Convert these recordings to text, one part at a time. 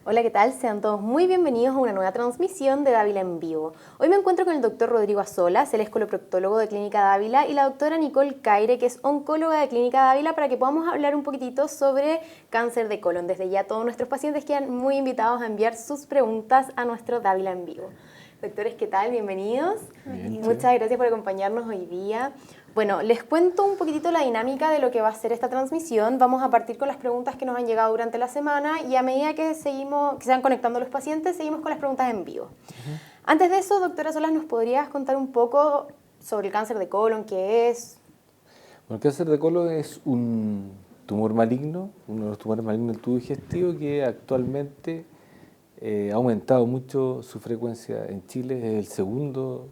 Hola, ¿qué tal? Sean todos muy bienvenidos a una nueva transmisión de Dávila en Vivo. Hoy me encuentro con el doctor Rodrigo Azolas, él es coloproctólogo de Clínica Dávila, y la doctora Nicole Caire, que es oncóloga de Clínica Dávila, para que podamos hablar un poquitito sobre cáncer de colon. Desde ya todos nuestros pacientes quedan muy invitados a enviar sus preguntas a nuestro Dávila en Vivo. Doctores, ¿qué tal? Bienvenidos. Bien, Muchas gracias por acompañarnos hoy día. Bueno, les cuento un poquitito la dinámica de lo que va a ser esta transmisión. Vamos a partir con las preguntas que nos han llegado durante la semana y a medida que se van conectando los pacientes, seguimos con las preguntas en vivo. Antes de eso, doctora Solas, ¿nos podrías contar un poco sobre el cáncer de colon, qué es? Bueno, el cáncer de colon es un tumor maligno, uno de los tumores malignos del tubo digestivo que actualmente ha aumentado mucho su frecuencia en Chile. Es el segundo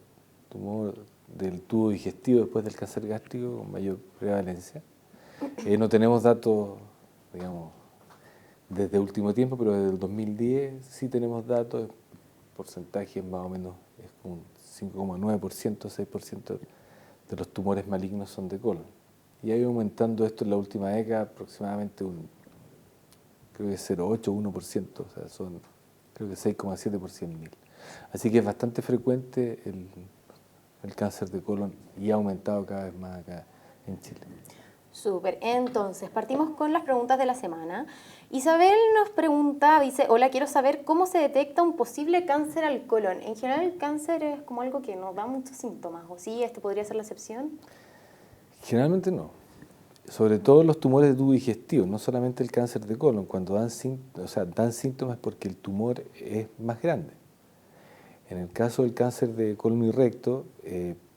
tumor del tubo digestivo después del cáncer gástrico con mayor prevalencia. No tenemos datos, digamos, desde último tiempo, pero desde el 2010 sí tenemos datos, porcentajes más o menos, es como un 5,9%, 6% de los tumores malignos son de colon. Y ha ido aumentando esto en la última década aproximadamente creo que 0,8 o 1%, o sea, son creo que 6,7 por 100.000. Así que es bastante frecuente el cáncer de colon y ha aumentado cada vez más acá en Chile. Súper, entonces partimos con las preguntas de la semana. Isabel nos pregunta, dice, hola, quiero saber cómo se detecta un posible cáncer al colon. En general el cáncer es como algo que no da muchos síntomas, ¿o sí? ¿Este podría ser la excepción? Generalmente no. Sobre todo los tumores de tubo digestivo, no solamente el cáncer de colon. Cuando dan síntomas porque el tumor es más grande. En el caso del cáncer de colon y recto,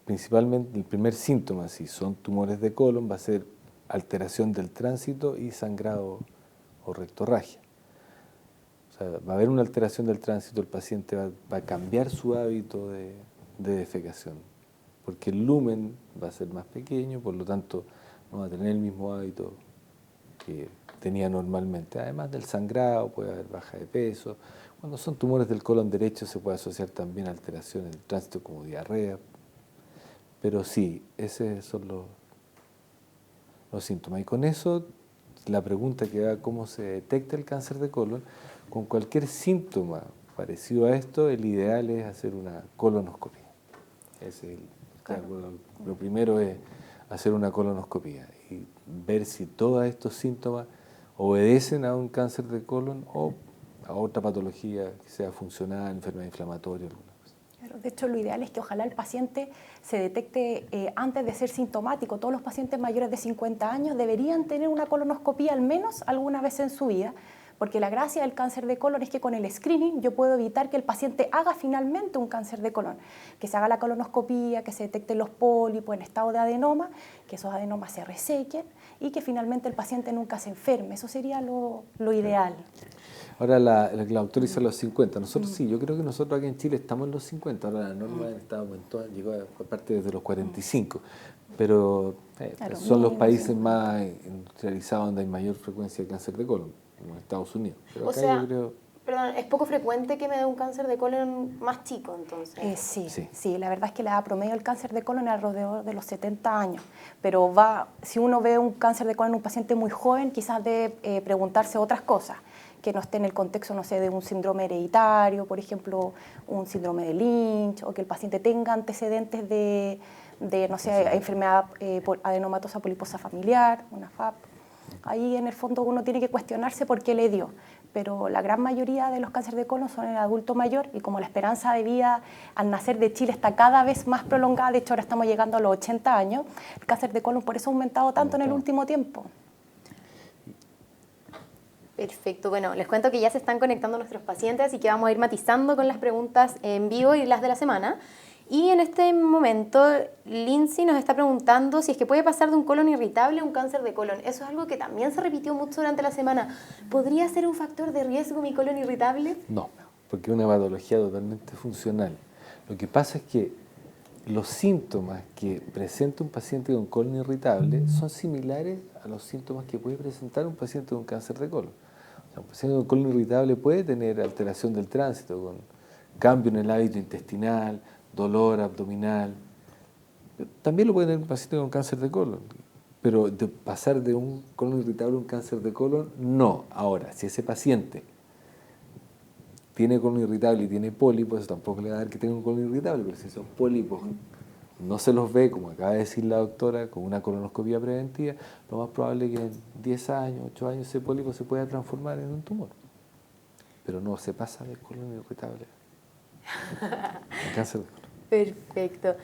principalmente el primer síntoma, si son tumores de colon, va a ser alteración del tránsito y sangrado o rectorragia. O sea, va a haber una alteración del tránsito, el paciente va a cambiar su hábito de defecación, porque el lumen va a ser más pequeño, por lo tanto no va a tener el mismo hábito que tenía normalmente. Además del sangrado, puede haber baja de peso. Cuando son tumores del colon derecho se puede asociar también a alteraciones del tránsito como diarrea. Pero sí, esos son los síntomas. Y con eso, la pregunta que da cómo se detecta el cáncer de colon, con cualquier síntoma parecido a esto, el ideal es hacer una colonoscopia. Lo primero es hacer una colonoscopia y ver si todos estos síntomas obedecen a un cáncer de colon o a otra patología que sea funcional, enfermedad inflamatoria, alguna cosa. Claro, de hecho, lo ideal es que ojalá el paciente se detecte antes de ser sintomático. Todos los pacientes mayores de 50 años deberían tener una colonoscopia al menos alguna vez en su vida, porque la gracia del cáncer de colon es que con el screening yo puedo evitar que el paciente haga finalmente un cáncer de colon, que se haga la colonoscopia, que se detecten los pólipos en estado de adenoma, que esos adenomas se resequen y que finalmente el paciente nunca se enferme. Eso sería lo ideal. Ahora la doctora dice los 50, nosotros sí, yo creo que nosotros aquí en Chile estamos en los 50, ahora la norma en Estado aumentó, llegó a partir desde los 45, pero Claro, son los mínimo, países sí. más industrializados donde hay mayor frecuencia de cáncer de colon, como en Estados Unidos. Pero O acá sea, yo creo... perdón, es poco frecuente que me dé un cáncer de colon más chico, entonces. Sí, la verdad es que la edad promedio del cáncer de colon es alrededor de los 70 años, pero si uno ve un cáncer de colon en un paciente muy joven, quizás debe preguntarse otras cosas, que no esté en el contexto, no sé, de un síndrome hereditario, por ejemplo, un síndrome de Lynch, o que el paciente tenga antecedentes de no sé, enfermedad adenomatosa poliposa familiar, una FAP. Ahí en el fondo uno tiene que cuestionarse por qué le dio, pero la gran mayoría de los cánceres de colon son en el adulto mayor y como la esperanza de vida al nacer de Chile está cada vez más prolongada, de hecho ahora estamos llegando a los 80 años, el cáncer de colon por eso ha aumentado tanto en el último tiempo. Perfecto, bueno, les cuento que ya se están conectando nuestros pacientes, así que vamos a ir matizando con las preguntas en vivo y las de la semana. Y en este momento, Lindsay nos está preguntando si es que puede pasar de un colon irritable a un cáncer de colon. Eso es algo que también se repitió mucho durante la semana. ¿Podría ser un factor de riesgo mi colon irritable? No, porque es una patología totalmente funcional. Lo que pasa es que los síntomas que presenta un paciente con colon irritable son similares a los síntomas que puede presentar un paciente con cáncer de colon. O sea, un paciente con colon irritable puede tener alteración del tránsito, con cambio en el hábito intestinal, dolor abdominal. También lo puede tener un paciente con cáncer de colon, pero de pasar de un colon irritable a un cáncer de colon, no. Ahora, si ese paciente tiene colon irritable y tiene pólipos, eso tampoco le va a dar que tenga un colon irritable, pero si son pólipos no se los ve, como acaba de decir la doctora, con una colonoscopia preventiva, lo más probable es que en 10 años, 8 años ese pólipo se pueda transformar en un tumor. Pero no se pasa del colon irritable al cáncer de colon. Perfecto.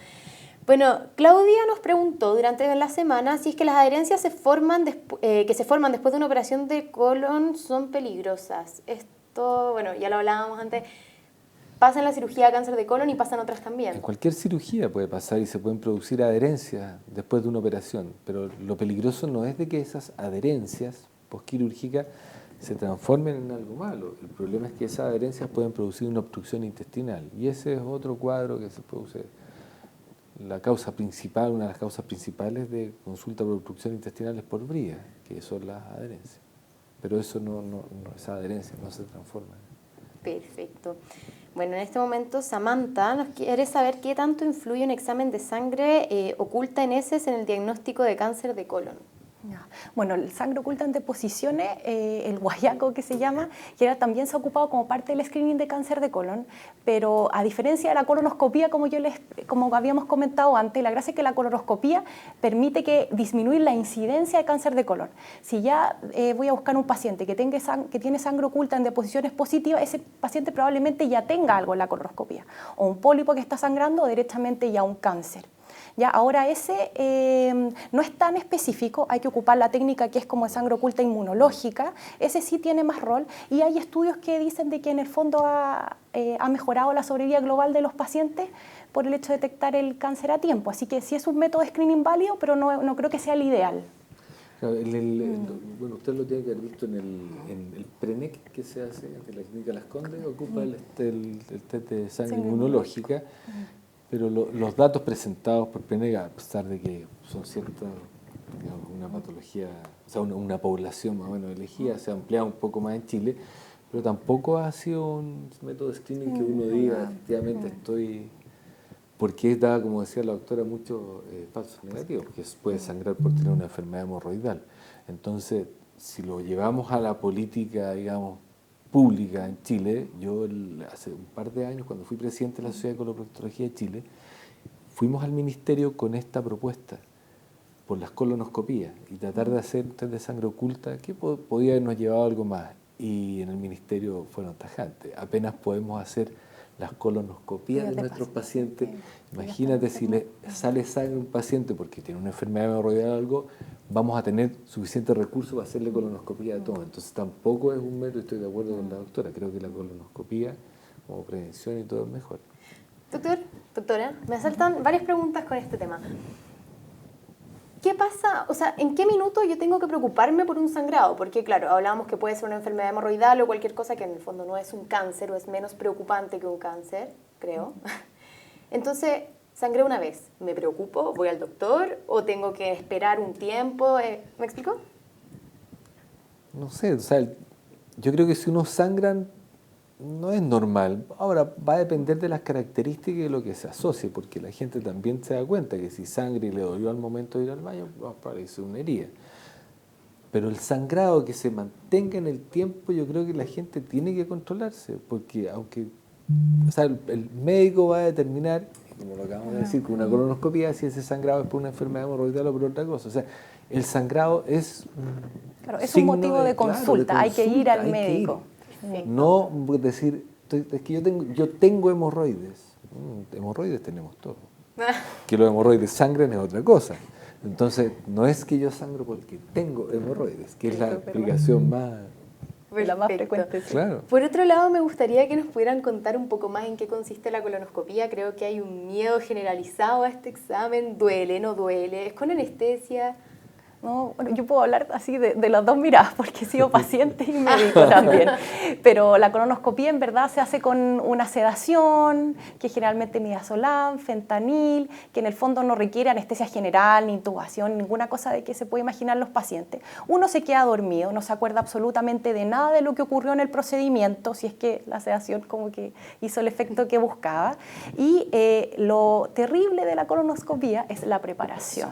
Bueno, Claudia nos preguntó durante la semana si es que las adherencias que se forman después de una operación de colon son peligrosas. Esto, bueno, ya lo hablábamos antes, pasa en la cirugía de cáncer de colon y pasa en otras también. En cualquier cirugía puede pasar y se pueden producir adherencias después de una operación, pero lo peligroso no es de que esas adherencias postquirúrgicas se transformen en algo malo. El problema es que esas adherencias pueden producir una obstrucción intestinal y ese es otro cuadro que se produce. La causa principal, una de las causas principales de consulta por obstrucción intestinal es por bría, que son las adherencias. Pero eso esas adherencias no se transforman. Perfecto. Bueno, en este momento Samantha nos quiere saber qué tanto influye un examen de sangre oculta en heces en el diagnóstico de cáncer de colon. Bueno, el sangre oculta en deposiciones, el guayaco que se llama, que también se ha ocupado como parte del screening de cáncer de colon, pero a diferencia de la colonoscopía, como habíamos comentado antes, la gracia es que la colonoscopía permite que disminuir la incidencia de cáncer de colon. Si ya voy a buscar un paciente que tiene sangre oculta en deposiciones positivas, ese paciente probablemente ya tenga algo en la colonoscopía, o un pólipo que está sangrando o directamente ya un cáncer. Ya, ahora ese no es tan específico, hay que ocupar la técnica que es como de sangre oculta inmunológica, ese sí tiene más rol y hay estudios que dicen de que en el fondo ha mejorado la sobrevida global de los pacientes por el hecho de detectar el cáncer a tiempo, así que sí es un método de screening válido, pero no creo que sea el ideal. Claro, bueno, usted lo tiene que haber visto en el PRENEC que se hace en la clínica Las Condes, ocupa el test de sangre inmunológica. Pero los datos presentados por PRENEC, a pesar de que son ciertas, digamos, una patología, o sea, una población más o menos elegida, se ha ampliado un poco más en Chile, pero tampoco ha sido un método de screening que uno diga, efectivamente estoy, porque da, como decía la doctora, muchos falsos negativos, porque puede sangrar por tener una enfermedad hemorroidal. Entonces, si lo llevamos a la política, digamos, pública en Chile, yo hace un par de años, cuando fui presidente de la Sociedad de Coloproctología de Chile, fuimos al ministerio con esta propuesta por las colonoscopías y tratar de hacer un test de sangre oculta que podía habernos llevado algo más, y en el ministerio fueron tajantes. Apenas podemos hacer las colonoscopías de nuestros pacientes. Imagínate si le sale sangre a un paciente porque tiene una enfermedad hemorroidal o algo, vamos a tener suficientes recursos para hacerle colonoscopía de todo. Entonces tampoco es un método, estoy de acuerdo con la doctora, creo que la colonoscopía como prevención y todo es mejor. Doctora, me saltan varias preguntas con este tema. ¿Qué pasa? O sea, ¿en qué minuto yo tengo que preocuparme por un sangrado? Porque, claro, hablábamos que puede ser una enfermedad hemorroidal o cualquier cosa que en el fondo no es un cáncer o es menos preocupante que un cáncer, creo. Entonces, sangré una vez. ¿Me preocupo? ¿Voy al doctor? ¿O tengo que esperar un tiempo? ¿Me explico? No sé, o sea, yo creo que si uno sangra no es normal. Ahora, va a depender de las características y de lo que se asocie, porque la gente también se da cuenta que si sangra y le dolió al momento de ir al baño, parece una herida. Pero el sangrado que se mantenga en el tiempo, yo creo que la gente tiene que controlarse, porque aunque, o sea, el médico va a determinar, como lo acabamos de decir, con una colonoscopia, si ese sangrado es por una enfermedad hemorroidal o por otra cosa. O sea, el sangrado es un motivo de consulta, hay que ir al médico. No decir, es que yo tengo hemorroides. Hemorroides tenemos todos. Que los hemorroides sangren es otra cosa. Entonces, no es que yo sangro porque tengo hemorroides, que es la explicación la más frecuente. Claro. Por otro lado, me gustaría que nos pudieran contar un poco más en qué consiste la colonoscopía. Creo que hay un miedo generalizado a este examen. ¿Duele, no duele? ¿Es con anestesia? No, bueno, yo puedo hablar así de las dos miradas porque he sido paciente y médico también, pero la colonoscopía en verdad se hace con una sedación que generalmente midazolam, fentanil, que en el fondo no requiere anestesia general, ni intubación, ninguna cosa de que se puede imaginar los pacientes. Uno se queda dormido, no se acuerda absolutamente de nada de lo que ocurrió en el procedimiento, si es que la sedación como que hizo el efecto que buscaba, y lo terrible de la colonoscopía es la preparación.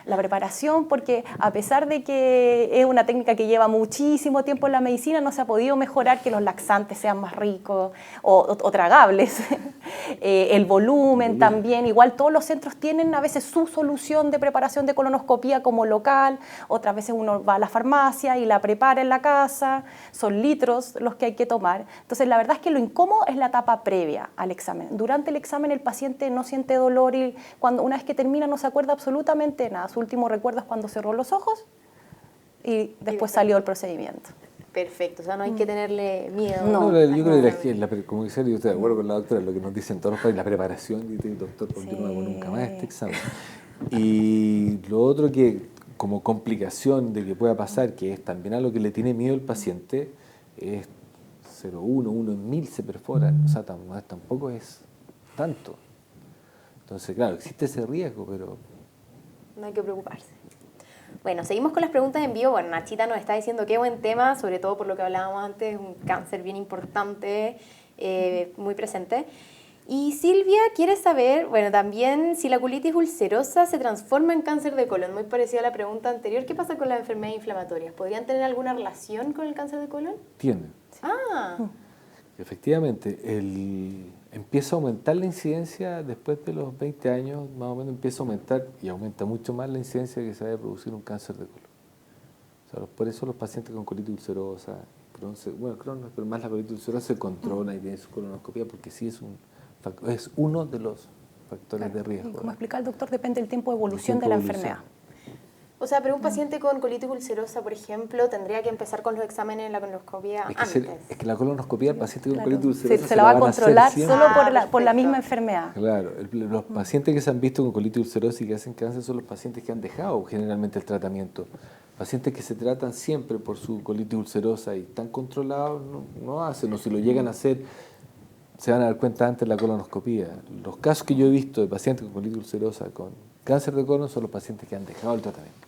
La preparación, porque a pesar de que es una técnica que lleva muchísimo tiempo en la medicina, no se ha podido mejorar que los laxantes sean más ricos o tragables. El volumen también, igual todos los centros tienen a veces su solución de preparación de colonoscopía como local, otras veces uno va a la farmacia y la prepara en la casa, son litros los que hay que tomar. Entonces la verdad es que lo incómodo es la etapa previa al examen. Durante el examen el paciente no siente dolor y una vez que termina no se acuerda absolutamente nada. Su último recuerdo es cuando cerró los ojos y después salió el procedimiento. Perfecto, o sea, no hay que tenerle miedo. No, yo creo que, como dice, yo estoy de acuerdo con la doctora, lo que nos dicen todos los países, la preparación, y el doctor, porque no hago nunca más este examen. Y lo otro que, como complicación de que pueda pasar, que es también a lo que le tiene miedo el paciente, es 0,1, 1 en 1000 se perforan, o sea, tampoco es tanto. Entonces, claro, existe ese riesgo, pero no hay que preocuparse. Bueno, seguimos con las preguntas en vivo. Bueno, Nachita nos está diciendo qué buen tema, sobre todo por lo que hablábamos antes, un cáncer bien importante, muy presente. Y Silvia quiere saber, bueno, también si la colitis ulcerosa se transforma en cáncer de colon, muy parecida a la pregunta anterior. ¿Qué pasa con las enfermedades inflamatorias? ¿Podrían tener alguna relación con el cáncer de colon? tiene. Ah, Efectivamente, empieza a aumentar la incidencia después de los 20 años, más o menos empieza a aumentar y aumenta mucho más la incidencia de que se vaya a producir un cáncer de colon. O sea, por eso los pacientes con colitis ulcerosa, Crohn, pero más la colitis ulcerosa se controla y tiene su colonoscopia porque sí es uno de los factores de riesgo. Y como explica el doctor, depende del tiempo de evolución de la enfermedad. o sea, pero un paciente con colitis ulcerosa, por ejemplo, tendría que empezar con los exámenes en la colonoscopia antes. Es que la colonoscopia del paciente con Claro. colitis ulcerosa Se la va a van controlar hacer siempre. solo por la perfecto. misma enfermedad. Claro, los pacientes que se han visto con colitis ulcerosa y que hacen cáncer son los pacientes que han dejado generalmente el tratamiento. Pacientes que se tratan siempre por su colitis ulcerosa y están controlados, no hacen, o si lo llegan a hacer, se van a dar cuenta antes de la colonoscopia. Los casos que yo he visto de pacientes con colitis ulcerosa con cáncer de colon son los pacientes que han dejado el tratamiento.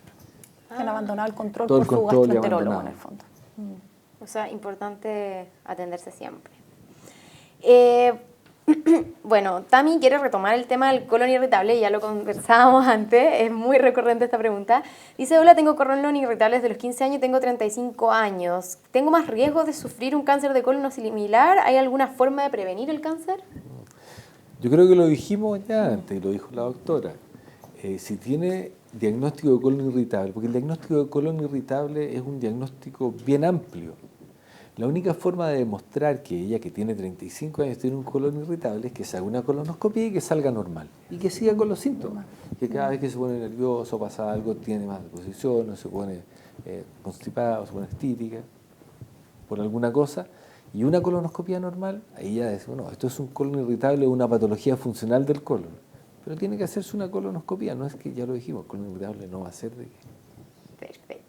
Que han abandonado el control Todo por el su control y gastroenterólogo abandonado. en el fondo. O sea, importante atenderse siempre. Bueno, Tami quiere retomar el tema del colon irritable, ya lo conversábamos antes, es muy recurrente esta pregunta. Dice, hola, tengo colon irritable desde los 15 años y tengo 35 años. ¿Tengo más riesgo de sufrir un cáncer de colon o similar? ¿Hay alguna forma de prevenir el cáncer? Yo creo que lo dijimos ya antes, lo dijo la doctora. Si tiene diagnóstico de colon irritable, porque el diagnóstico de colon irritable es un diagnóstico bien amplio. La única forma de demostrar que ella, que tiene 35 años, tiene un colon irritable es que se haga una colonoscopia y que salga normal. Y que siga con los síntomas. Que cada vez que se pone nervioso, pasa algo, tiene más deposición, o se pone constipado, se pone estítica, por alguna cosa. Y una colonoscopia normal, ahí ya decimos, no, esto es un colon irritable o una patología funcional del colon. Pero tiene que hacerse una colonoscopia, no es que ya lo dijimos, el colon irritable no va a ser de qué. Perfecto.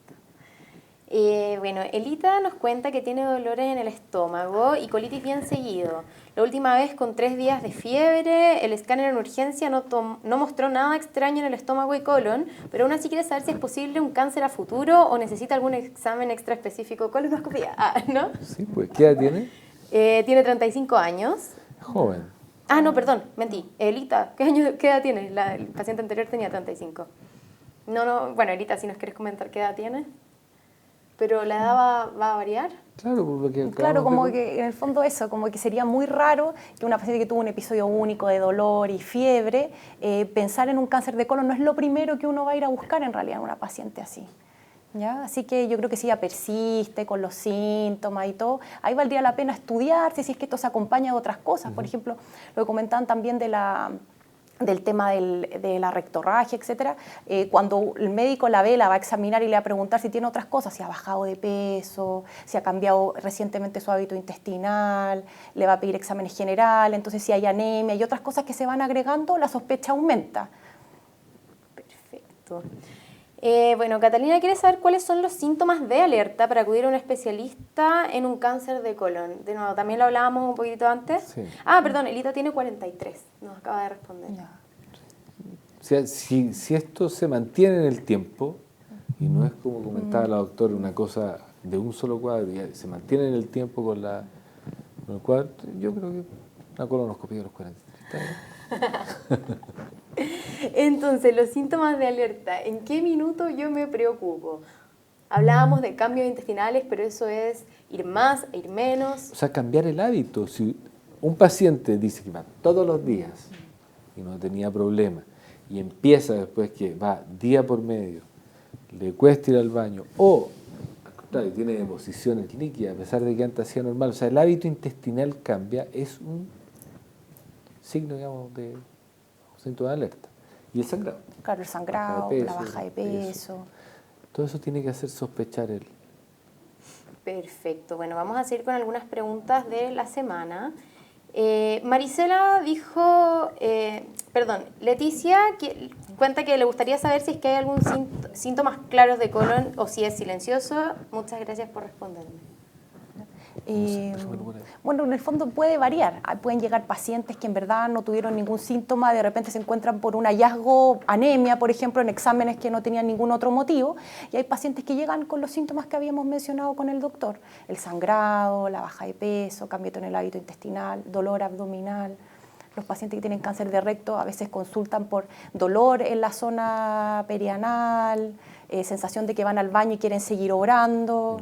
Bueno, Elita nos cuenta que tiene dolores en el estómago y colitis bien seguido. La última vez con 3 días de fiebre, el escáner en urgencia no mostró nada extraño en el estómago y colon, pero aún así quiere saber si es posible un cáncer a futuro o necesita algún examen extra específico, colonoscopia, ¿no? Sí, pues, ¿qué edad tiene? Tiene 35 años. Es joven. Ah, no, perdón, mentí. Elita, ¿qué edad tiene? El paciente anterior tenía 35. No, bueno, Elita, si nos quieres comentar qué edad tiene. ¿Pero la edad va a variar? Claro, por lo que Claro, acabamos como de- que en el fondo eso, como que sería muy raro que una paciente que tuvo un episodio único de dolor y fiebre, pensar en un cáncer de colon no es lo primero que uno va a ir a buscar en realidad en una paciente así. ¿Ya? Así que yo creo que si ella persiste con los síntomas y todo, ahí valdría la pena estudiar si es que esto se acompaña de otras cosas. Por ejemplo, lo que comentaban también del tema de la rectorragia, etcétera, cuando el médico la ve, la va a examinar y le va a preguntar si tiene otras cosas, si ha bajado de peso, si ha cambiado recientemente su hábito intestinal, le va a pedir exámenes generales, entonces si hay anemia y otras cosas que se van agregando, la sospecha aumenta. Perfecto. Bueno, Catalina quiere saber cuáles son los síntomas de alerta para acudir a un especialista en un cáncer de colon. De nuevo, también lo hablábamos un poquito antes. Sí. Ah, perdón, Elita tiene 43, nos acaba de responder. Ya. Si esto se mantiene en el tiempo, y no es como comentaba la doctora, una cosa de un solo cuadro, y se mantiene en el tiempo con el cuadro, yo creo que una colonoscopia de los 43 está bien. Entonces, los síntomas de alerta, ¿en qué minuto yo me preocupo? Hablábamos de cambios intestinales, pero eso es ir más, ir menos. O sea, cambiar el hábito. Si un paciente dice que va todos los días y no tenía problema, y empieza después que va día por medio, le cuesta ir al baño, o al contrario, tiene deposiciones líquidas, a pesar de que antes hacía normal, o sea, el hábito intestinal cambia, es un signo, digamos, de un síntoma de alerta. Y el sangrado. Claro, el sangrado, la baja de peso. Todo eso tiene que hacer sospechar él. Perfecto. Bueno, vamos a seguir con algunas preguntas de la semana. Marisela dijo, Leticia cuenta que le gustaría saber si es que hay algún síntomas claros de colon o si es silencioso. Muchas gracias por responderme. Bueno, en el fondo puede variar. Pueden llegar pacientes que en verdad no tuvieron ningún síntoma, de repente se encuentran por un hallazgo, anemia, por ejemplo, en exámenes que no tenían ningún otro motivo, y hay pacientes que llegan con los síntomas que habíamos mencionado con el doctor: el sangrado, la baja de peso, cambio en el hábito intestinal, dolor abdominal. Los pacientes que tienen cáncer de recto a veces consultan por dolor en la zona perianal, sensación de que van al baño y quieren seguir obrando.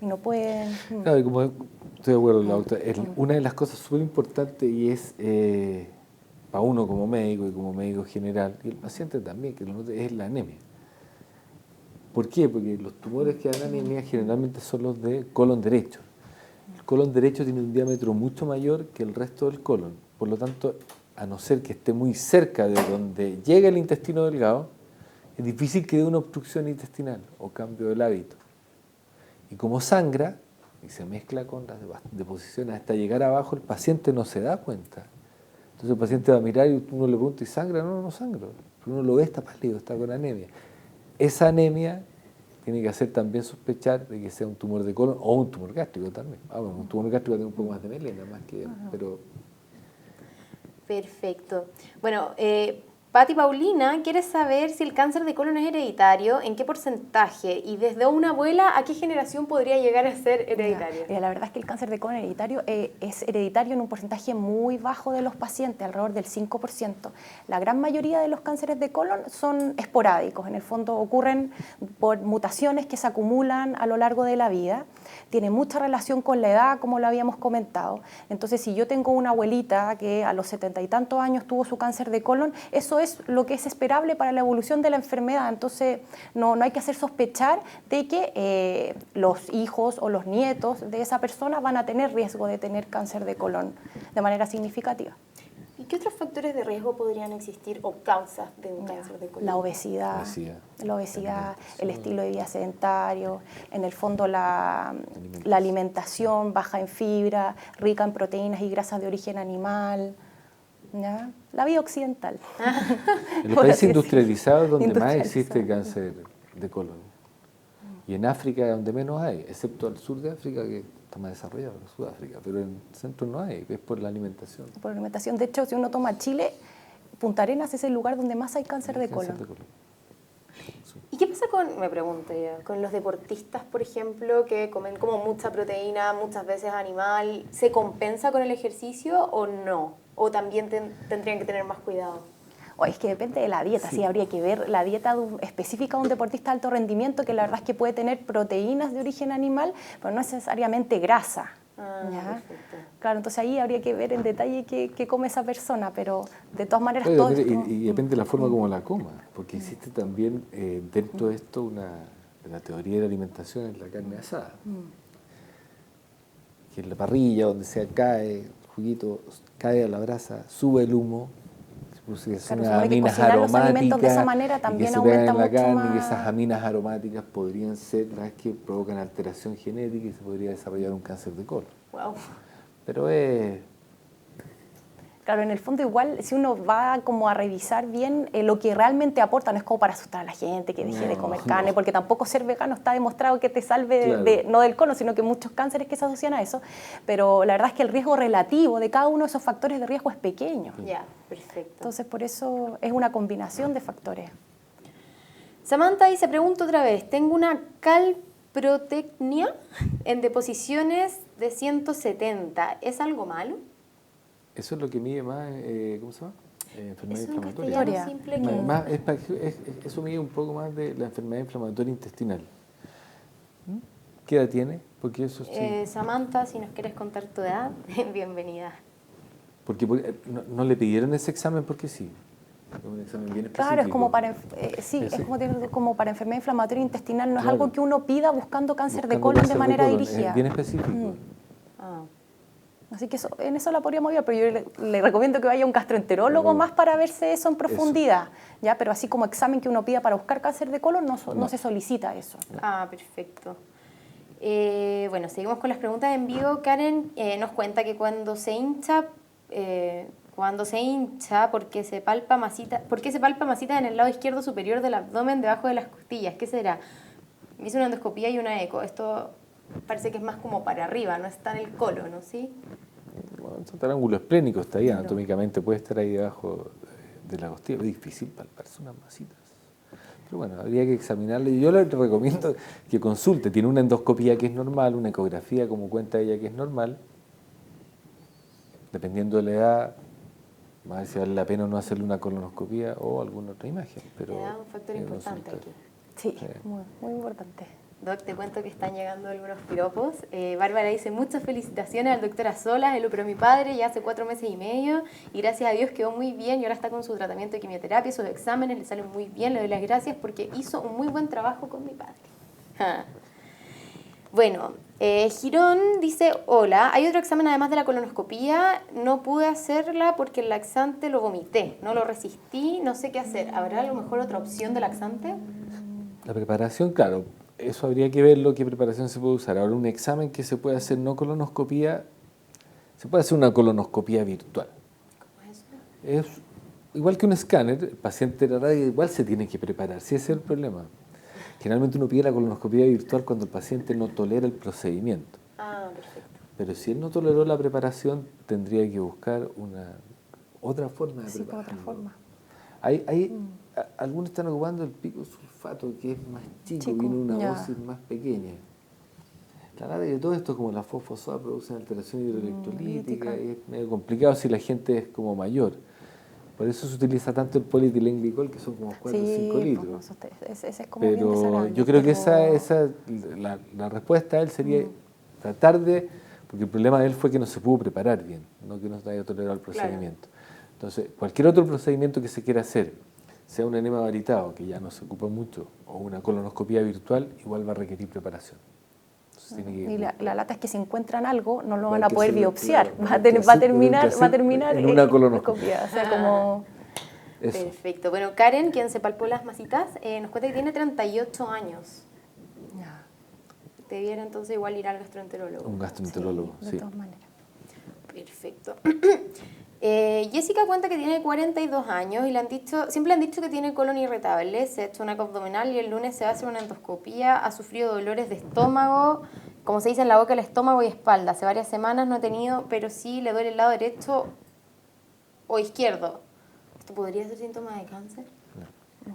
Y no pueden. Claro, y como estoy de acuerdo con la doctora, una de las cosas súper importantes y es para uno como médico y como médico general, y el paciente también, que lo note, es la anemia. ¿Por qué? Porque los tumores que dan anemia generalmente son los de colon derecho. El colon derecho tiene un diámetro mucho mayor que el resto del colon. Por lo tanto, a no ser que esté muy cerca de donde llega el intestino delgado, es difícil que dé una obstrucción intestinal o cambio del hábito. Y como sangra y se mezcla con las deposiciones hasta llegar abajo, el paciente no se da cuenta. Entonces el paciente va a mirar y uno le pregunta, ¿y sangra? No, no sangra. Pero uno lo ve, está pálido, está con anemia. Esa anemia tiene que hacer también sospechar de que sea un tumor de colon o un tumor gástrico también. Un tumor gástrico tiene un poco más de melena, más que, pero... Perfecto. Bueno, Patti Paulina quiere saber si el cáncer de colon es hereditario, en qué porcentaje, y desde una abuela, ¿a qué generación podría llegar a ser hereditario? La verdad es que el cáncer de colon hereditario es hereditario en un porcentaje muy bajo de los pacientes, alrededor del 5%. La gran mayoría de los cánceres de colon son esporádicos, en el fondo ocurren por mutaciones que se acumulan a lo largo de la vida. Tiene mucha relación con la edad, como lo habíamos comentado. Entonces, si yo tengo una abuelita que a los 70 y tantos años tuvo su cáncer de colon, eso es lo que es esperable para la evolución de la enfermedad. Entonces, no hay que hacer sospechar de que los hijos o los nietos de esa persona van a tener riesgo de tener cáncer de colon de manera significativa. ¿Y qué otros factores de riesgo podrían existir o causas de un cáncer de colon? La obesidad, el estilo de vida sedentario, en el fondo la alimentación baja en fibra, rica en proteínas y grasas de origen animal, ¿ya? La vida occidental. En los países industrializados es donde más existe cáncer de colon. Y en África es donde menos hay, excepto al sur de África, que está más desarrollado, Sudáfrica, pero en el centro no hay, es por la alimentación. Por la alimentación. De hecho, si uno toma Chile, Punta Arenas es el lugar donde más hay cáncer de colon. ¿Y qué pasa con los deportistas, por ejemplo, que comen como mucha proteína, muchas veces animal? ¿Se compensa con el ejercicio o no? ¿O también tendrían que tener más cuidado? Es que depende de la dieta, sí, habría que ver la dieta específica de un deportista de alto rendimiento, que la verdad es que puede tener proteínas de origen animal, pero no necesariamente grasa. Perfecto. Claro, entonces ahí habría que ver en detalle qué come esa persona, pero de todas maneras... Y depende de la forma como la coma, porque existe también dentro de esto la teoría de la alimentación es la carne asada, que en la parrilla, donde sea cae, el juguito cae a la brasa, sube el humo, son aminas aromáticas de esa manera también que se pegan en la carne, y esas aminas aromáticas podrían ser las que provocan alteración genética y se podría desarrollar un cáncer de colon. Wow. Pero Claro, en el fondo igual, si uno va como a revisar bien lo que realmente aporta, no es como para asustar a la gente que deje de comer carne, porque tampoco ser vegano está demostrado que te salve no del colon, sino que muchos cánceres que se asocian a eso, pero la verdad es que el riesgo relativo de cada uno de esos factores de riesgo es pequeño. Ya, perfecto. Entonces, por eso es una combinación de factores. Samantha dice, pregunto otra vez, tengo una calprotecnia en deposiciones de 170, ¿es algo malo? eso es lo que mide más, ¿cómo se llama? enfermedad Eso en inflamatoria. castellano simple que... Eso mide un poco más de la enfermedad inflamatoria intestinal. ¿Qué edad tiene? Porque eso sí. Samantha, si nos quieres contar tu edad, bienvenida. Porque no le pidieron ese examen porque sí. Es un examen bien específico. Claro, es como para, como para enfermedad inflamatoria intestinal, no es Claro. algo que uno pida buscando cáncer de Buscando colon de cáncer manera colon, dirigida. es bien específico. Ah. Así que en eso la podríamos ver, pero yo le recomiendo que vaya a un gastroenterólogo más para verse eso en profundidad. ¿Ya? Pero así como examen que uno pida para buscar cáncer de colon, no se solicita eso. Ah, perfecto. Bueno, seguimos con las preguntas en vivo. Karen nos cuenta que cuando se hincha, ¿por qué se palpa masita en el lado izquierdo superior del abdomen debajo de las costillas? ¿Qué será? Me hice una endoscopía y una eco. Esto parece que es más como para arriba, no está en el colon, ¿no? ¿Sí? Bueno, el ángulo esplénico está ahí, anatómicamente puede estar ahí debajo de la costilla. Es difícil palparse unas masitas. Pero bueno, habría que examinarle. Yo le recomiendo que consulte. Tiene una endoscopía que es normal, una ecografía, como cuenta ella, que es normal. Dependiendo de la edad, va a ver si vale la pena o no hacerle una colonoscopía o alguna otra imagen. Pero Le da un factor importante aquí. Sí, muy, muy importante. Doc, te cuento que están llegando algunos piropos. Bárbara dice, muchas felicitaciones al doctor Azolas, él operó a mi padre ya hace 4 meses y medio y gracias a Dios quedó muy bien y ahora está con su tratamiento de quimioterapia, sus exámenes le salen muy bien, le doy las gracias porque hizo un muy buen trabajo con mi padre. Bueno, Girón dice, hola, hay otro examen además de la colonoscopía, no pude hacerla porque el laxante lo vomité, no lo resistí, no sé qué hacer. ¿Habrá a lo mejor otra opción de laxante? La preparación, claro, eso habría que verlo, qué preparación se puede usar. Ahora, un examen que se puede hacer no colonoscopía, se puede hacer una colonoscopía virtual. ¿Cómo es eso? Es igual que un escáner, el paciente de la radio igual se tiene que preparar, si ese es el problema. Generalmente uno pide la colonoscopía virtual cuando el paciente no tolera el procedimiento. Ah, perfecto. Pero si él no toleró la preparación, tendría que buscar otra forma de Sí, prepararlo. otra forma. Algunos están ocupando el pico sulfato, que es más chico, viene una dosis más pequeña. La verdad es que todo esto, como la fosfosoda, produce alteración hidroelectrolítica, y es medio complicado si la gente es como mayor. Por eso se utiliza tanto el polietilenglicol, que son como 4 o 5 litros. Ese es como bien Pero desagradable, yo creo que pero- la respuesta a él sería tratar de, porque el problema de él fue que no se pudo preparar bien, no que no haya tolerado el procedimiento. Entonces, cualquier otro procedimiento que se quiera hacer, sea un enema varitado, que ya no se ocupa mucho, o una colonoscopía virtual, igual va a requerir preparación. Entonces, Y la lata es que si encuentran algo, no lo Va van a a que poder ser, biopsiar, claro, va a terminar en una colonoscopia. O sea, como... Eso. Perfecto. Bueno, Karen, quien se palpó las masitas, nos cuenta que tiene 38 años. Debiera entonces igual ir al gastroenterólogo. Un gastroenterólogo, de sí. todas maneras. Perfecto. Jessica cuenta que tiene 42 años y siempre le han dicho que tiene colon irritable, se ha hecho una abdominal y el lunes se va a hacer una endoscopía, ha sufrido dolores de estómago, como se dice en la boca, el estómago y espalda. Hace varias semanas no ha tenido, pero sí le duele el lado derecho o izquierdo. ¿Esto podría ser síntoma de cáncer? No.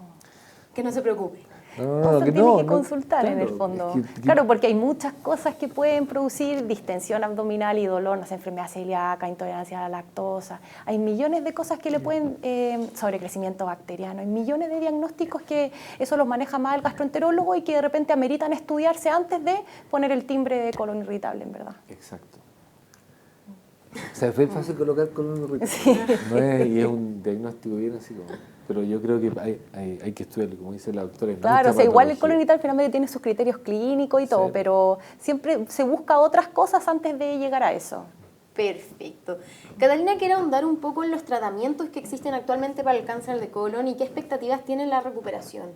Que no se preocupe. O sea, tiene que consultar en el fondo. Claro, porque hay muchas cosas que pueden producir distensión abdominal y dolor, no sé, enfermedad celíaca, intolerancia a la lactosa. Hay millones de cosas que le pueden, sobrecrecimiento bacteriano, hay millones de diagnósticos que eso los maneja más el gastroenterólogo y que de repente ameritan estudiarse antes de poner el timbre de colon irritable, en verdad. Exacto. O sea, es fácil colocar colon irritable. No es, y es un diagnóstico bien así como... Pero yo creo que hay que estudiarlo, como dice la doctora. Claro, o sea, igual el colon irritable finalmente tiene sus criterios clínicos y todo, pero siempre se busca otras cosas antes de llegar a eso. Perfecto. Catalina quiere ahondar un poco en los tratamientos que existen actualmente para el cáncer de colon y qué expectativas tiene la recuperación.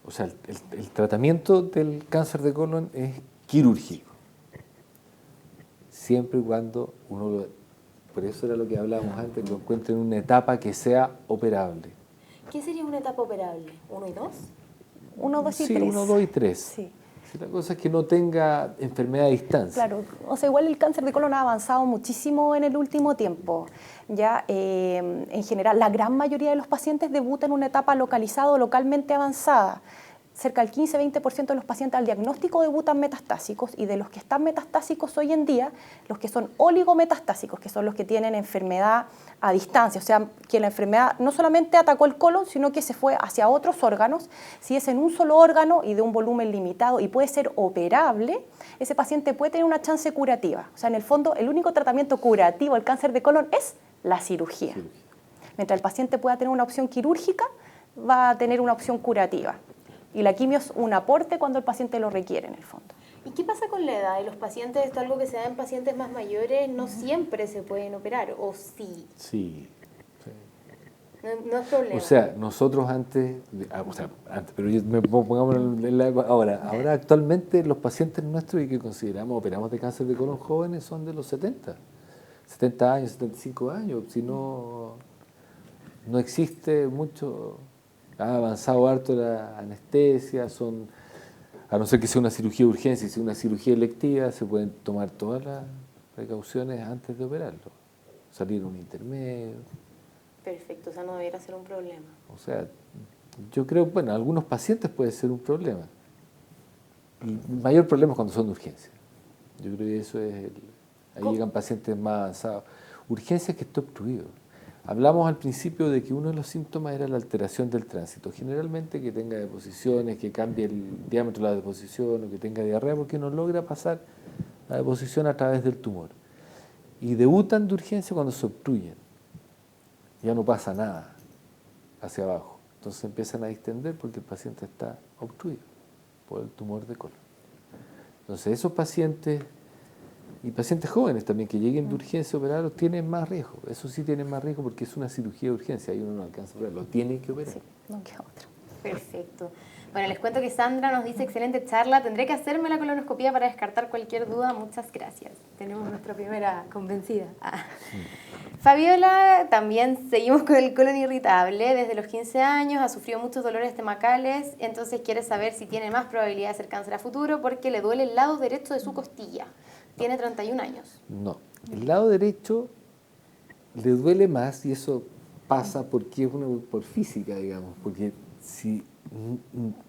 O sea, el tratamiento del cáncer de colon es quirúrgico. Siempre y cuando uno por eso era lo que hablábamos antes, que lo encuentren en una etapa que sea operable. ¿Qué sería una etapa operable? ¿1 y 2? 1, 2 y 3. Sí, 1, 2 y 3. Sí. Si la cosa es que no tenga enfermedad a distancia. Claro, o sea, igual el cáncer de colon ha avanzado muchísimo en el último tiempo. Ya, en general, la gran mayoría de los pacientes debutan en una etapa localizada o localmente avanzada. cerca del 15-20% de los pacientes al diagnóstico debutan metastásicos, y de los que están metastásicos hoy en día, los que son oligometastásicos, que son los que tienen enfermedad a distancia, o sea, que la enfermedad no solamente atacó el colon, sino que se fue hacia otros órganos. Si es en un solo órgano y de un volumen limitado y puede ser operable, ese paciente puede tener una chance curativa. O sea, en el fondo, el único tratamiento curativo del cáncer de colon es la cirugía. Mientras el paciente pueda tener una opción quirúrgica, va a tener una opción curativa. Y la quimio es un aporte cuando el paciente lo requiere, en el fondo. ¿Y qué pasa con la edad de los pacientes? Esto es algo que se da en pacientes más mayores, no siempre se pueden operar, ¿o sí? Sí. No es problema. O sea, nosotros antes, pero pongamos en la época, ahora actualmente los pacientes nuestros y que consideramos operamos de cáncer de colon jóvenes son de los 70 años, 75 años, si no existe mucho, ha avanzado harto la anestesia, a no ser que sea una cirugía de urgencia, si es una cirugía electiva, se pueden tomar todas las precauciones antes de operarlo, salir un intermedio. Perfecto, o sea, no debería ser un problema. O sea, yo creo, bueno, algunos pacientes puede ser un problema. El mayor problema es cuando son de urgencia. Yo creo que eso es, ahí llegan pacientes más avanzados. Urgencia es que esté obstruido. Hablamos al principio de que uno de los síntomas era la alteración del tránsito. Generalmente que tenga deposiciones, que cambie el diámetro de la deposición o que tenga diarrea porque no logra pasar la deposición a través del tumor. Y debutan de urgencia cuando se obstruyen. Ya no pasa nada hacia abajo. Entonces empiezan a distender porque el paciente está obstruido por el tumor de colon. Entonces esos pacientes, y pacientes jóvenes también que lleguen de urgencia a operarlos, tienen más riesgo. Eso sí tienen más riesgo porque es una cirugía de urgencia. Ahí uno no alcanza a operarlo, lo tienen que operar. Sí, no queda otra. Perfecto. Bueno, les cuento que Sandra nos dice, excelente charla, tendré que hacerme la colonoscopia para descartar cualquier duda, muchas gracias. Tenemos nuestra primera convencida. Fabiola, también seguimos con el colon irritable, desde los 15 años, ha sufrido muchos dolores estomacales, entonces quiere saber si tiene más probabilidad de ser cáncer a futuro porque le duele el lado derecho de su costilla. Tiene 31 años. No, el lado derecho le duele más y eso pasa porque es por física, digamos, porque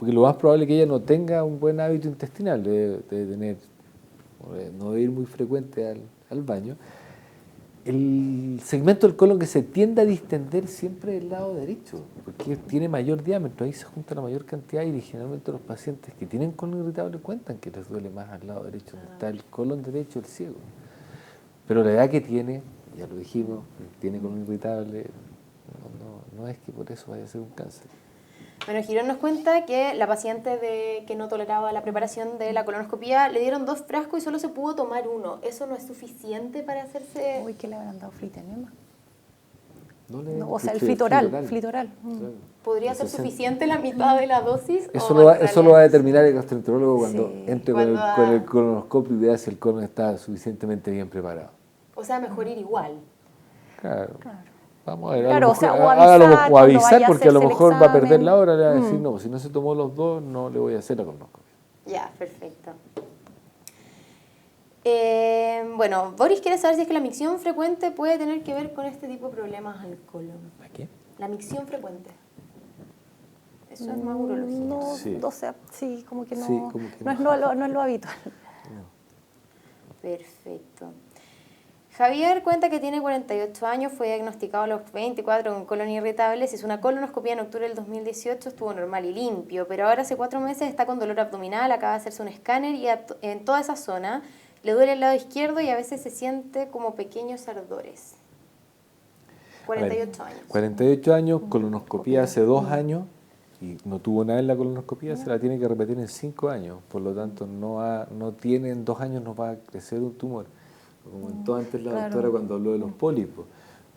lo más probable es que ella no tenga un buen hábito intestinal, de tener, no de ir muy frecuente al baño. El segmento del colon que se tiende a distender siempre es el lado derecho, porque tiene mayor diámetro, ahí se junta la mayor cantidad y generalmente los pacientes que tienen colon irritable cuentan que les duele más al lado derecho, donde está el colon derecho, el ciego. Pero la edad que tiene, ya lo dijimos, tiene colon irritable, no es que por eso vaya a ser un cáncer. Bueno, Girón nos cuenta que la paciente que no toleraba la preparación de la colonoscopia le dieron 2 frascos y solo se pudo tomar 1. ¿Eso no es suficiente para hacerse...? Uy, ¿qué le habrán dado? ¿Flitenema? No, O sea, el flitoral. Claro. ¿Podría ser suficiente la mitad de la dosis? Eso lo va a determinar el gastroenterólogo cuando entre con el colonoscopio y vea si el colon está suficientemente bien preparado. O sea, mejor ir igual. Claro. Vamos a ver, Claro, o avisar porque a lo mejor va a perder la hora, le va a decir, no, si no se tomó los 2, no le voy a hacer la colonoscopia. Ya, perfecto. Bueno, Boris quiere saber si es que la micción frecuente puede tener que ver con este tipo de problemas al colon. ¿A qué? La micción frecuente. Eso es más urología. No, Sí. O sea, sí, como que no, Sí, como que no es lo habitual. Perfecto. Javier cuenta que tiene 48 años, fue diagnosticado a los 24 con colon irritable, se hizo una colonoscopia en octubre del 2018, estuvo normal y limpio, pero ahora hace 4 meses está con dolor abdominal, acaba de hacerse un escáner y en toda esa zona le duele el lado izquierdo y a veces se siente como pequeños ardores. 48 años. 48 años, colonoscopia hace 2 años y no tuvo nada en la colonoscopia, se la tiene que repetir en 5 años, por lo tanto no tiene, en 2 años no va a crecer un tumor. Como comentó antes la doctora cuando habló de los pólipos.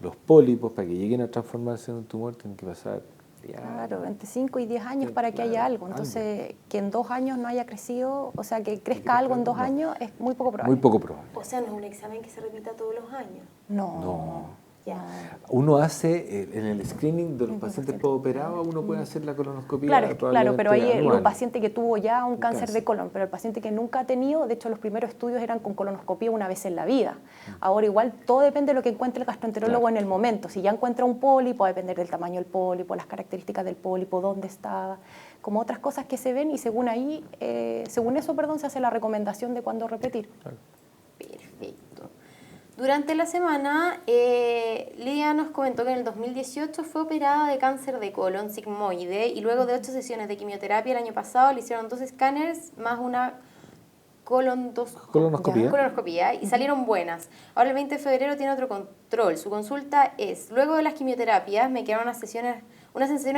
Los pólipos, para que lleguen a transformarse en un tumor, tienen que pasar... Claro, entre 5 y 10 años para que haya algo. Entonces, que en 2 años no haya crecido, o sea, que crezca algo en 2 años es muy poco probable. Muy poco probable. O sea, no es un examen que se repita todos los años. No. Ya. Uno hace, en el screening de los pacientes postoperados, uno puede hacer la colonoscopia. Claro, pero ahí anual. un paciente que tuvo ya un cáncer de colon, pero el paciente que nunca ha tenido, de hecho los primeros estudios eran con colonoscopia una vez en la vida. Ahora igual todo depende de lo que encuentre el gastroenterólogo en el momento. Si ya encuentra un pólipo, va a depender del tamaño del pólipo, las características del pólipo, dónde estaba, como otras cosas que se ven y según eso, se hace la recomendación de cuándo repetir. Claro. Perfecto. Durante la semana, Lidia nos comentó que en el 2018 fue operada de cáncer de colon sigmoide y luego de 8 sesiones de quimioterapia el año pasado le hicieron 2 escáneres más una colonoscopia y salieron buenas. Ahora el 20 de febrero tiene otro control. Su consulta es, luego de las quimioterapias me quedaron unas sensaciones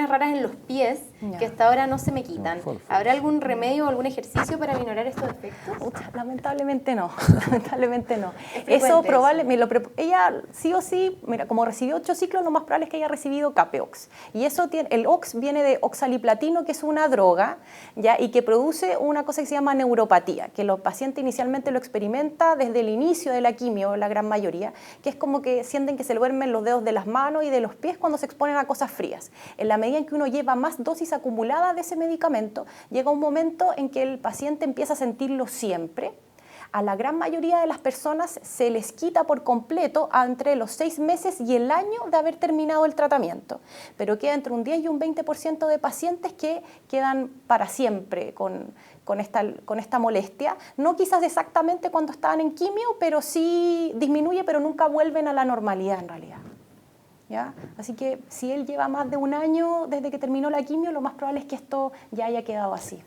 raras en los pies que hasta ahora no se me quitan. ¿Habrá algún remedio o algún ejercicio para minorar estos efectos? Lamentablemente no, lamentablemente no. Eso probablemente, ella sí o sí, mira, como recibió 8 ciclos, lo más probable es que haya recibido Capeox. Y eso el OX viene de oxaliplatino, que es una droga, ¿ya? Y que produce una cosa que se llama neuropatía, que los pacientes inicialmente lo experimenta desde el inicio de la quimio, la gran mayoría, que es como que sienten que se le duermen los dedos de las manos y de los pies cuando se exponen a cosas frías. En la medida en que uno lleva más dosis acumulada de ese medicamento, llega un momento en que el paciente empieza a sentirlo siempre. A la gran mayoría de las personas se les quita por completo entre los 6 meses y el año de haber terminado el tratamiento, pero queda entre un 10 y un 20% de pacientes que quedan para siempre con esta molestia, no quizás exactamente cuando estaban en quimio, pero sí disminuye, pero nunca vuelven a la normalidad en realidad. ¿Ya? Así que si él lleva más de un año desde que terminó la quimio, lo más probable es que esto ya haya quedado así.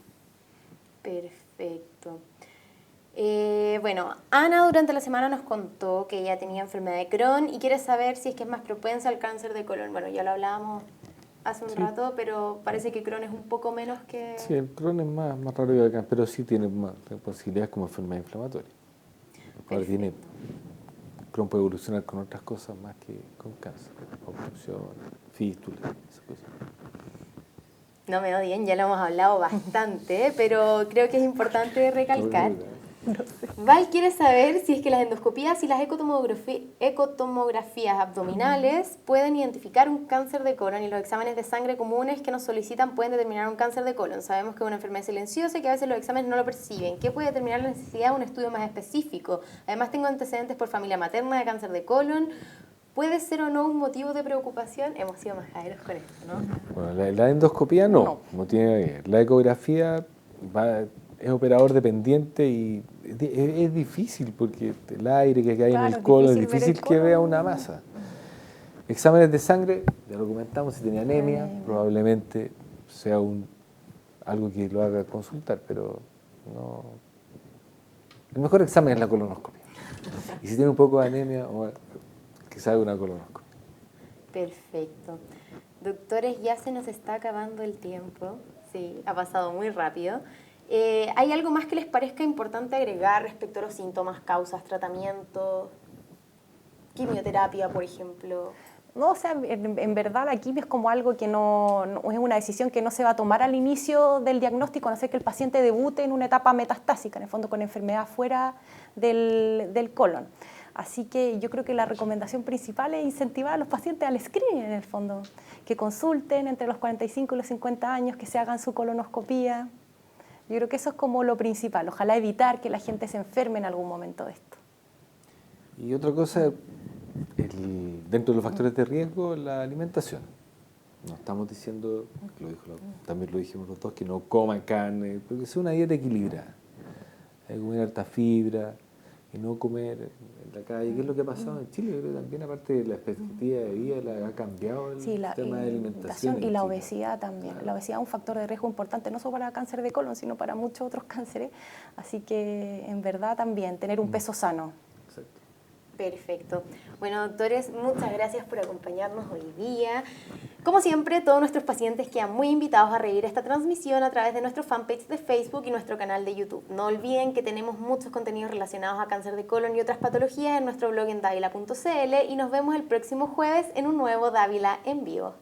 Perfecto. Bueno, Ana durante la semana nos contó que ella tenía enfermedad de Crohn y quiere saber si es que es más propensa al cáncer de colon. Bueno, ya lo hablábamos hace un rato, pero parece que Crohn es un poco menos que... Sí, el Crohn es más raro que el cáncer, pero sí tiene más posibilidades como enfermedad inflamatoria. Ahora tiene... Crohn puede evolucionar con otras cosas más que con cáncer, obstrucción, fístula, esas cosas. No me odien, ya lo hemos hablado bastante, pero creo que es importante recalcar. Val quiere saber si es que las endoscopías y las ecotomografías abdominales pueden identificar un cáncer de colon y los exámenes de sangre comunes que nos solicitan pueden determinar un cáncer de colon. Sabemos que es una enfermedad silenciosa y que a veces los exámenes no lo perciben. ¿Qué puede determinar la necesidad de un estudio más específico? Además tengo antecedentes por familia materna de cáncer de colon. ¿Puede ser o no un motivo de preocupación? Hemos sido majaderos con esto, ¿no? Bueno, la endoscopía no tiene que ver. La ecografía es operador dependiente y es difícil porque el aire que cae en el colon es difícil que vea una masa. Exámenes de sangre, ya lo comentamos, si tenía anemia, probablemente sea algo que lo haga consultar, pero no. El mejor examen es la colonoscopia. Y si tiene un poco de anemia, que se haga una colonoscopia. Perfecto. Doctores, ya se nos está acabando el tiempo. Sí, ha pasado muy rápido. ¿Hay algo más que les parezca importante agregar respecto a los síntomas, causas, tratamiento, quimioterapia, por ejemplo? No, o sea, en verdad la quimio es como algo que no es una decisión que no se va a tomar al inicio del diagnóstico, a no ser que el paciente debute en una etapa metastásica, en el fondo con enfermedad fuera del colon. Así que yo creo que la recomendación principal es incentivar a los pacientes al screening en el fondo, que consulten entre los 45 y los 50 años, que se hagan su colonoscopía. Yo creo que eso es como lo principal, ojalá evitar que la gente se enferme en algún momento de esto. Y otra cosa, dentro de los factores de riesgo, la alimentación. No estamos diciendo, también lo dijimos los dos, que no coman carne, porque es una dieta equilibrada. Hay que comer harta fibra y no comer en la calle. ¿Qué es lo que ha pasado en Chile? Yo creo que también, aparte de la expectativa de vida, ha cambiado el tema de alimentación. Y la obesidad también. Claro. La obesidad es un factor de riesgo importante, no solo para cáncer de colon, sino para muchos otros cánceres. Así que, en verdad, también tener un peso sano. Exacto. Perfecto. Bueno, doctores, muchas gracias por acompañarnos hoy día. Como siempre, todos nuestros pacientes quedan muy invitados a reír esta transmisión a través de nuestro fanpage de Facebook y nuestro canal de YouTube. No olviden que tenemos muchos contenidos relacionados a cáncer de colon y otras patologías en nuestro blog en davila.cl y nos vemos el próximo jueves en un nuevo Dávila en vivo.